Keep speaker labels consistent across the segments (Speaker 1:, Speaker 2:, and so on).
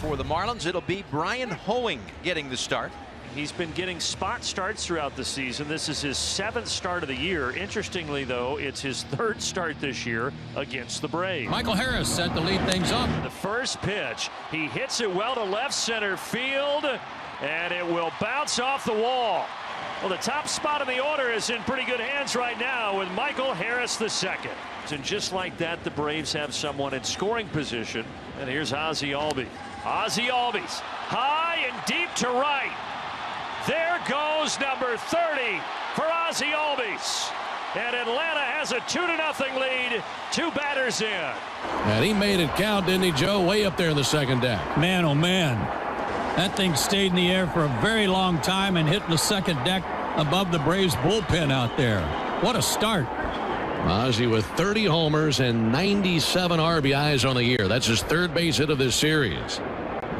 Speaker 1: For the Marlins, it'll be Brian Hoeing getting the start.
Speaker 2: He's been getting spot starts throughout the season. This is his 7th start of the year. Interestingly, though, it's his 3rd start this year against the Braves.
Speaker 3: Michael Harris set to lead things up.
Speaker 2: The first pitch, he hits it well to left center field, and it will bounce off the wall. Well, the top spot in the order is in pretty good hands right now with Michael Harris II. And just like that, the Braves have someone in scoring position. And here's Ozzie Albies. Ozzie Albies, high and deep to right. There goes number 30 for Ozzie Albies. And Atlanta has a 2-0 lead. 2 batters in.
Speaker 3: And he made it count, didn't he, Joe? Way up there in the second deck.
Speaker 4: Man, oh man. That thing stayed in the air for a very long time and hit the second deck above the Braves bullpen out there. What a start.
Speaker 3: Ozzie with 30 homers and 97 RBIs on the year. That's his 3rd base hit of this series.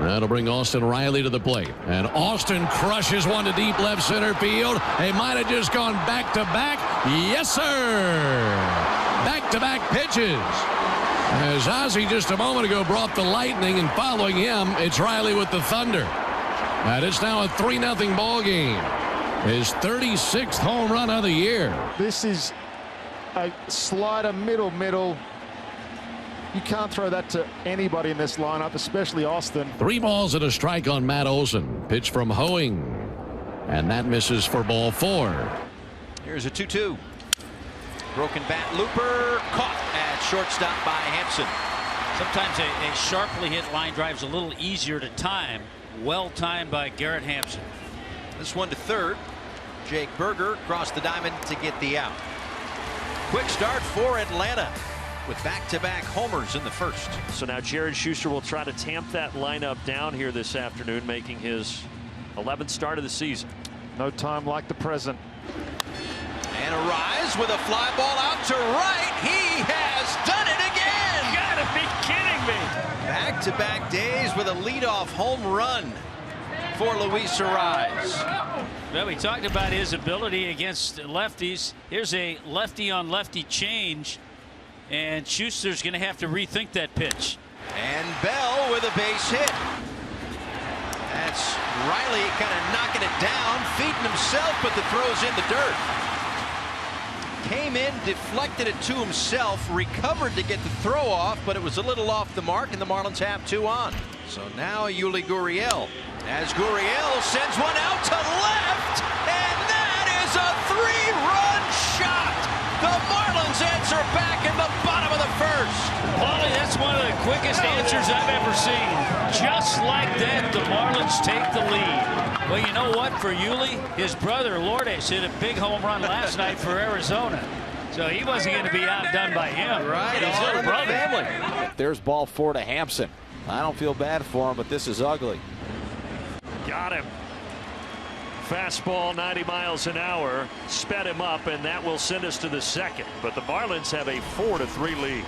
Speaker 3: That'll bring Austin Riley to the plate. And Austin crushes one to deep left center field. They might have just gone back-to-back. Yes, sir. Back-to-back pitches. As Ozzie just a moment ago brought the lightning, and following him, it's Riley with the thunder. And it's now a 3-0 ball game. His 36th home run of the year.
Speaker 5: This is a slider middle. You can't throw that to anybody in this lineup, especially Austin.
Speaker 3: 3 balls and a strike on Matt Olson. Pitch from Hoeing. And that misses for ball 4.
Speaker 1: Here's a 2-2. Broken bat looper caught at shortstop by Hampson.
Speaker 6: Sometimes a sharply hit line drive is a little easier to time. Well timed by Garrett Hampson.
Speaker 1: This one to third. Jake Berger crossed the diamond to get the out. Quick start for Atlanta with back-to-back homers in the first.
Speaker 2: So now Jared Schuster will try to tamp that lineup down here this afternoon, making his 11th start of the season.
Speaker 5: No time like the present.
Speaker 1: And Arraez with a fly ball out to right. He has done it again.
Speaker 2: You gotta be kidding me.
Speaker 1: Back-to-back days with a leadoff home run for Luis Arraez.
Speaker 6: Well, we talked about his ability against lefties. Here's a lefty-on-lefty change, and Schuster's going to have to rethink that pitch.
Speaker 1: And Bell with a base hit. That's Riley kind of knocking it down, feeding himself, but the throw's in the dirt. Came in, deflected it to himself, recovered to get the throw off, but it was a little off the mark, and the Marlins have 2 on. So now Yuli Gurriel, as Gurriel sends one out to left, and that is a 3-run shot. The Marlins answer back in the bottom of the first.
Speaker 6: Paulie, that's one of the quickest answers I've ever seen. Just like that, the Marlins take the lead. Well, you know what? For Yuli, his brother Lourdes hit a big home run last night for Arizona. So he wasn't going to be outdone by him.
Speaker 1: Right,
Speaker 6: his little brother.
Speaker 1: Family.
Speaker 7: There's ball 4 to Hampson. I don't feel bad for him, but this is ugly.
Speaker 2: Got him. Fastball 90 miles an hour, sped him up, and that will send us to the second. But the Marlins have a 4-3 lead.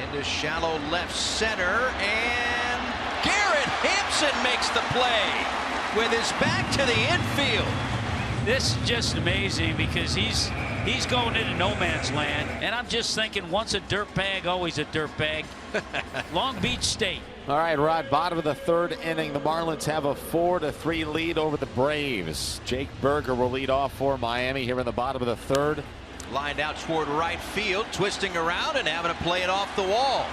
Speaker 1: Into shallow left center, and Garrett Hampson makes the play with his back to the infield.
Speaker 6: This is just amazing because he's going into no man's land, and I'm just thinking, once a dirtbag, always a dirtbag. Long Beach State.
Speaker 7: All right, Rod, bottom of the 3rd inning. The Marlins have a 4-3 lead over the Braves. Jake Berger will lead off for Miami here in the bottom of the 3rd.
Speaker 1: Lined out toward right field, twisting around and having to play it off the wall.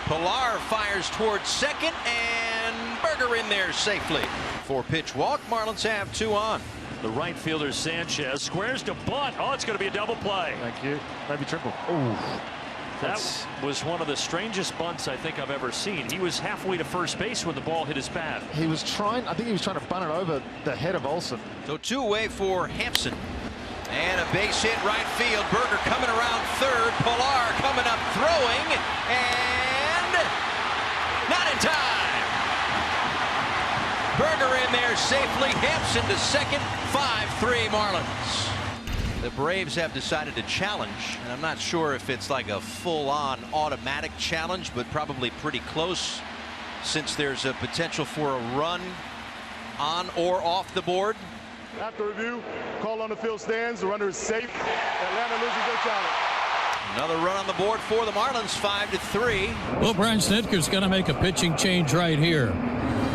Speaker 1: Pilar fires towards second, and Berger in there safely. 4-pitch walk. Marlins have 2 on.
Speaker 2: The right fielder Sanchez squares to bunt. Oh, it's going to be a double play.
Speaker 5: Thank you. Maybe triple.
Speaker 2: Ooh. That was one of the strangest bunts I think I've ever seen. He was halfway to first base when the ball hit his bat.
Speaker 5: He was trying, I think he was trying to bunt it over the head of Olson.
Speaker 1: So 2 away for Hampson. And a base hit right field. Berger coming around third. Pilar coming up throwing. And not in time. Berger in there safely. Hampson to second. 5-3 Marlins. The Braves have decided to challenge, and I'm not sure if it's like a full-on automatic challenge, but probably pretty close, since there's a potential for a run on or off the board.
Speaker 8: After review, call on the field stands. The runner is safe. Atlanta loses their challenge.
Speaker 1: Another run on the board for the Marlins, 5-3.
Speaker 4: Well, Brian Snitker's going to make a pitching change right here.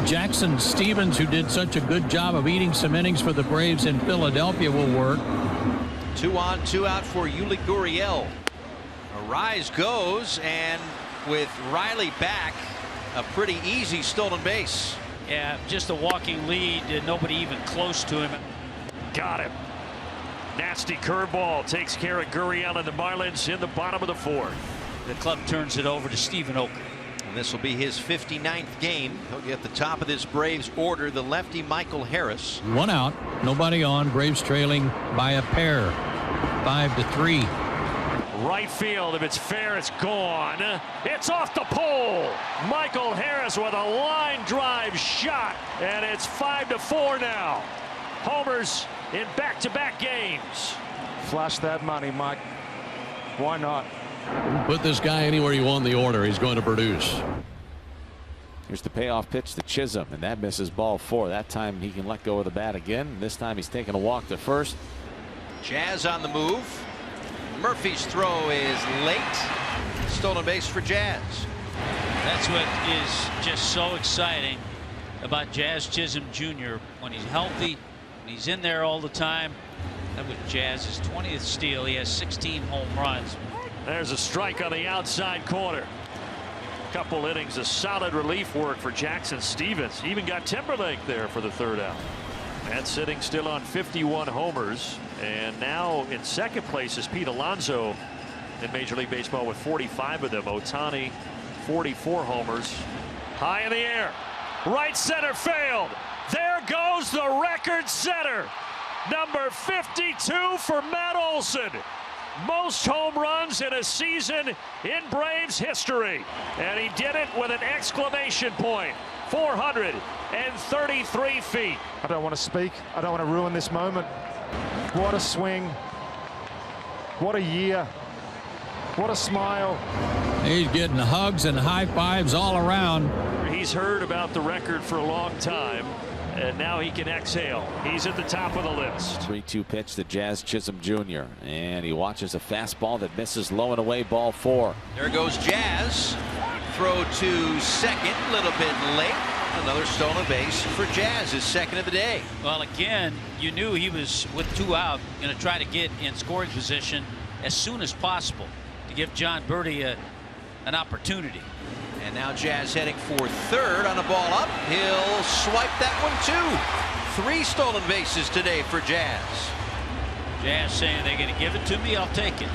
Speaker 4: Jackson Stevens, who did such a good job of eating some innings for the Braves in Philadelphia, will work.
Speaker 1: 2 on, 2 out for Yuli Gurriel. Arraez goes, and with Riley back, a pretty easy stolen base.
Speaker 6: Yeah, just a walking lead, nobody even close to him.
Speaker 2: Got him. Nasty curveball takes care of Gurriel and the Marlins in the bottom of the 4th.
Speaker 6: The club turns it over to Stephen Oker.
Speaker 1: And this will be his 59th game. He'll get the top of this Braves order, the lefty Michael Harris.
Speaker 4: 1 out, nobody on. Braves trailing by a pair, 5-3.
Speaker 2: Right field, if it's fair, it's gone. It's off the pole. Michael Harris with a line drive shot, and it's 5-4 now. Homers in back-to-back games.
Speaker 5: Flash that money, Mike. Why not?
Speaker 3: Put this guy anywhere you want in the order, he's going to produce.
Speaker 7: Here's the payoff pitch to Chisholm, and that misses ball 4. That time he can let go of the bat again. This time he's taking a walk to first.
Speaker 1: Jazz on the move. Murphy's throw is late. Stolen base for Jazz.
Speaker 6: That's what is just so exciting about Jazz Chisholm Jr. When he's healthy, when he's in there all the time. That was Jazz's 20th steal. He has 16 home runs.
Speaker 2: There's a strike on the outside corner. Couple innings of solid relief work for Jackson Stevens. He even got Timberlake there for the 3rd out. And sitting still on 51 homers. And now in 2nd place is Pete Alonso in Major League Baseball with 45 of them. Ohtani, 44 homers. High in the air. Right center failed. There goes the record setter. Number 52 for Matt Olson. Most home runs in a season in Braves history. And he did it with an exclamation point. 433 feet.
Speaker 5: I don't want to speak. I don't want to ruin this moment. What a swing. What a year. What a smile.
Speaker 4: He's getting hugs and high fives all around.
Speaker 2: He's heard about the record for a long time, and now he can exhale. He's at the top of the list.
Speaker 7: 3-2 pitch to Jazz Chisholm Jr. And he watches a fastball that misses low and away, ball 4.
Speaker 1: There goes Jazz. Throw to second, a little bit late. Another stolen base for Jazz, his 2nd of the day.
Speaker 6: Well, again, you knew he was, with 2 out, going to try to get in scoring position as soon as possible to give John Birdie an opportunity.
Speaker 1: And now Jazz heading for 3rd on a ball up. He'll swipe that one too. 3 stolen bases today for Jazz.
Speaker 6: Jazz saying they're going to give it to me, I'll take it.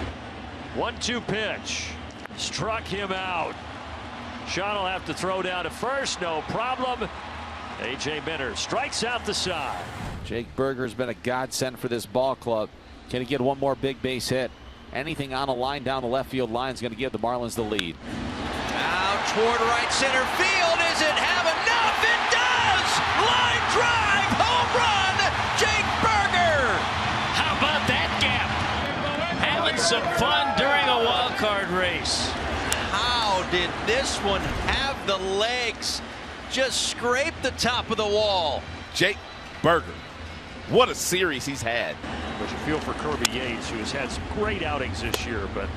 Speaker 2: 1-2 pitch. Struck him out. Sean will have to throw down to first, no problem. A.J. Minter strikes out the side.
Speaker 7: Jake Burger's been a godsend for this ball club. Can he get one more big base hit? Anything on a line down the left field line is going to give the Marlins the lead.
Speaker 1: Out toward right center field. Does it have enough? It does! Line drive, home run, Jake Burger!
Speaker 6: How about that gap? Having some fun during a wild card race.
Speaker 1: How did this one have the legs? Just scrape the top of the wall.
Speaker 8: Jake Burger. What a series he's had.
Speaker 2: There's a feel for Kirby Yates, who has had some great outings this year, but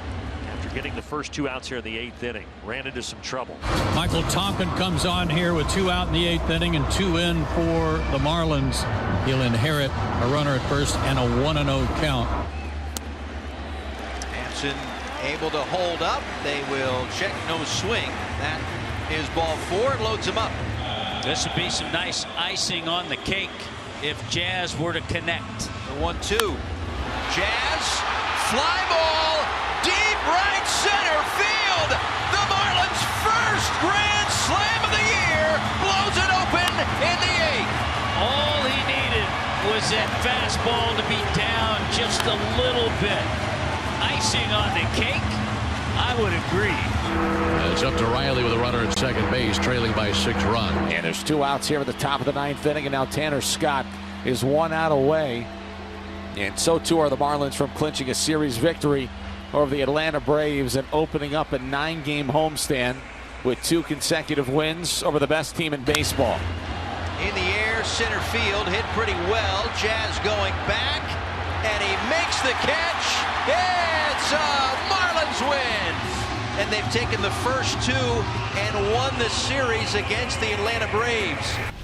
Speaker 2: after getting the first 2 outs here in the 8th inning, ran into some trouble.
Speaker 4: Michael Tonkin comes on here with 2 out in the 8th inning and 2 in for the Marlins. He'll inherit a runner at first and a 1-0 count.
Speaker 1: Hampson able to hold up. They will check no swing. That is ball 4. Loads him up.
Speaker 6: This would be some nice icing on the cake if Jazz were to connect.
Speaker 1: The 1-2. Jazz, fly ball, deep right center field. The Marlins' first grand slam of the year blows it open in the 8th.
Speaker 6: All he needed was that fastball to be down just a little bit. Icing on the cake? I would agree.
Speaker 3: It's up to Riley with a runner at 2nd base, trailing by 6 runs.
Speaker 7: And there's 2 outs here at the top of the 9th inning, and now Tanner Scott is 1 out away. And so too are the Marlins from clinching a series victory over the Atlanta Braves and opening up a 9-game homestand with 2 consecutive wins over the best team in baseball.
Speaker 1: In the air, center field, hit pretty well. Jazz going back, and he makes the catch. It's a Marlins wins. And they've taken the first two and won the series against the Atlanta Braves.